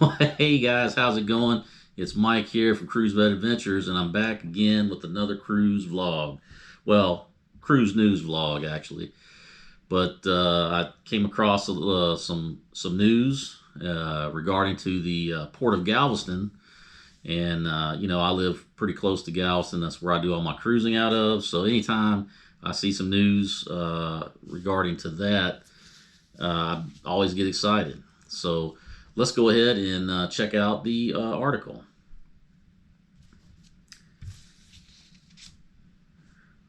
Hey guys, how's it going? It's Mike here from Cruise Vet Adventures, and I'm back again with another cruise vlog. Well, cruise news vlog actually. But I came across some news regarding to the port of Galveston, and I live pretty close to Galveston. That's where I do all my cruising out of. So anytime I see some news regarding to that, I always get excited. So let's go ahead and check out the article.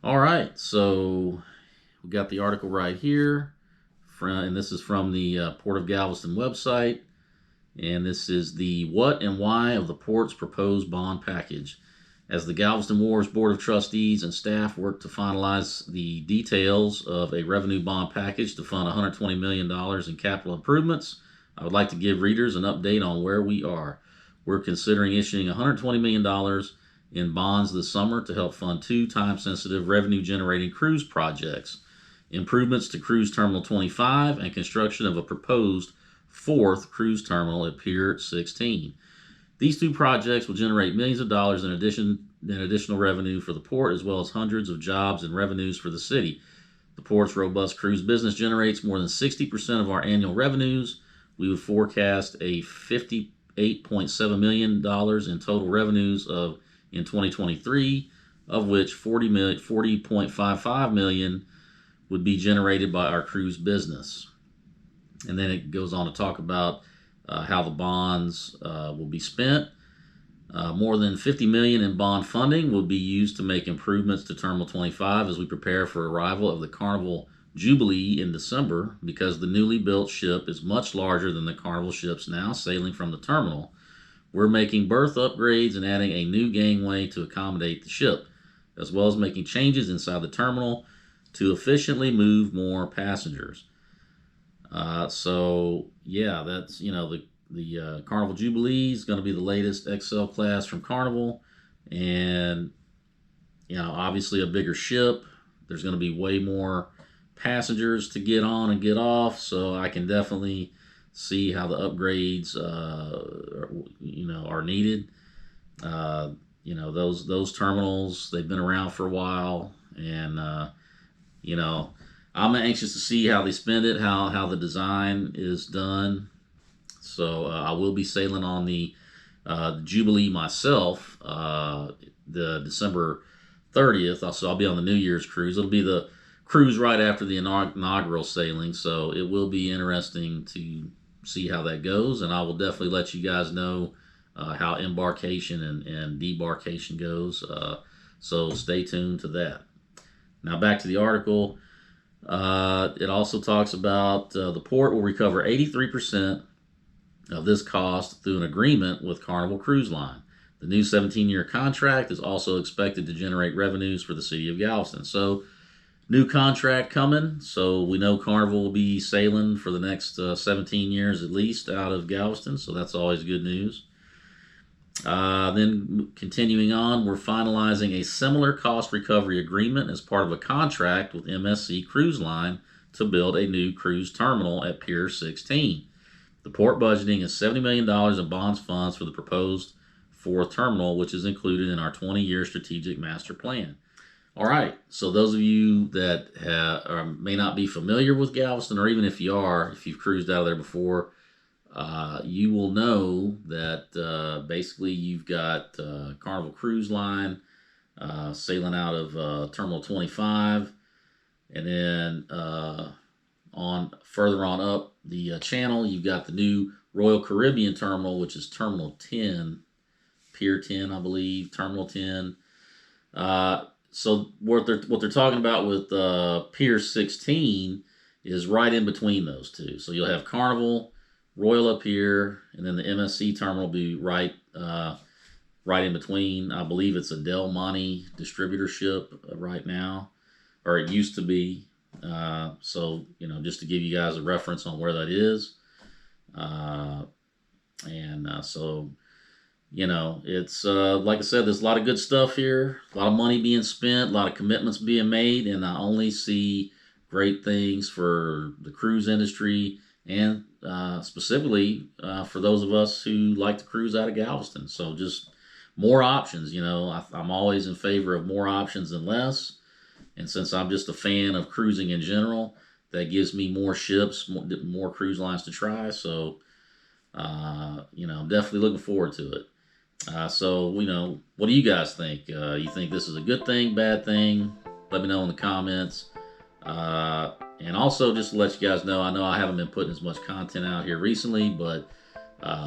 All right, so we got the article right here, and this is from the Port of Galveston website. And this is the what and why of the port's proposed bond package. As the Galveston Wharves Board of Trustees and staff work to finalize the details of a revenue bond package to fund $120 million in capital improvements, I would like to give readers an update on where we are. We're considering issuing $120 million in bonds this summer to help fund two time-sensitive revenue-generating cruise projects: improvements to Cruise Terminal 25 and construction of a proposed fourth cruise terminal at Pier 16. These two projects will generate millions of dollars in additional revenue for the port, as well as hundreds of jobs and revenues for the city. The port's robust cruise business generates more than 60% of our annual revenues. We would forecast a $58.7 million in total revenues in 2023, of which $40.55 million would be generated by our cruise business. And then it goes on to talk about how the bonds will be spent. More than $50 million in bond funding will be used to make improvements to Terminal 25 as we prepare for arrival of the Carnival Jubilee in December, because the newly built ship is much larger than the Carnival ships now sailing from the terminal. We're making berth upgrades and adding a new gangway to accommodate the ship, as well as making changes inside the terminal to efficiently move more passengers. So yeah, that's the Carnival Jubilee is going to be the latest XL class from Carnival, and obviously a bigger ship. There's going to be way more passengers to get on and get off, so I can definitely see how the upgrades are needed. Those terminals, they've been around for a while, and I'm anxious to see how they spend it, how the design is done. So I will be sailing on the Jubilee myself, the December 30th. So I'll be on the New Year's cruise. It'll be the cruise right after the inaugural sailing, so it will be interesting to see how that goes, and I will definitely let you guys know how embarkation and debarkation goes. So stay tuned to that. Now back to the article. It also talks about the port will recover 83% of this cost through an agreement with Carnival Cruise Line. The new 17-year contract is also expected to generate revenues for the city of Galveston. So, new contract coming. So we know Carnival will be sailing for the next 17 years at least out of Galveston. So that's always good news. Then continuing on, we're finalizing a similar cost recovery agreement as part of a contract with MSC Cruise Line to build a new cruise terminal at Pier 16. The port budgeting is $70 million in bonds funds for the proposed fourth terminal, which is included in our 20-year strategic master plan. All right, so those of you that may not be familiar with Galveston, or even if you've cruised out of there before, you will know that basically you've got Carnival Cruise Line sailing out of Terminal 25, and then further on up the channel, you've got the new Royal Caribbean Terminal, which is Terminal 10, Pier 10, I believe, Terminal 10. So what they're talking about with Pier 16 is right in between those two. So you'll have Carnival, Royal up here, and then the MSC terminal will be right in between. I believe it's a Del Monte distributorship right now, or it used to be. So just to give you guys a reference on where that is, so it's like I said, there's a lot of good stuff here, a lot of money being spent, a lot of commitments being made, and I only see great things for the cruise industry and specifically for those of us who like to cruise out of Galveston. So just more options. I'm always in favor of more options than less. And since I'm just a fan of cruising in general, that gives me more ships, more cruise lines to try. So, I'm definitely looking forward to it. So, what do you guys think? You think this is a good thing, bad thing? Let me know in the comments. And also, just to let you guys know I haven't been putting as much content out here recently, but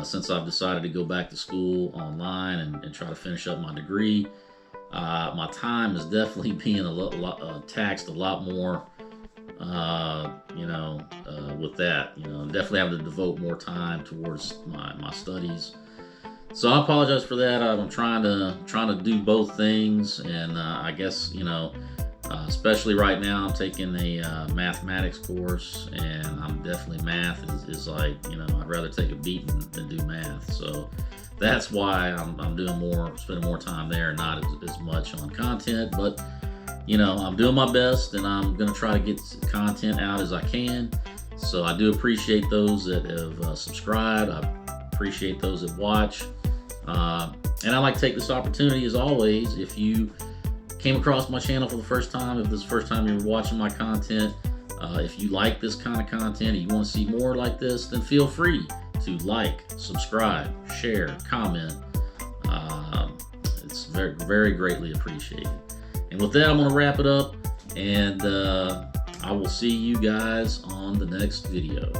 since I've decided to go back to school online and try to finish up my degree, my time is definitely being taxed a lot more, with that. Definitely having to devote more time towards my studies. So I apologize for that. I'm trying to do both things, and I guess especially right now I'm taking a mathematics course, and I'm definitely math is like I'd rather take a beating than do math. So that's why I'm spending more time there, not as much on content. But I'm doing my best, and I'm gonna try to get content out as I can. So I do appreciate those that have subscribed. I appreciate those that watch. And I'd like to take this opportunity, as always, if you came across my channel for the first time, if this is the first time you're watching my content, if you like this kind of content and you want to see more like this, then feel free to like, subscribe, share, comment. It's very, very greatly appreciated. And with that, I'm going to wrap it up, and I will see you guys on the next video.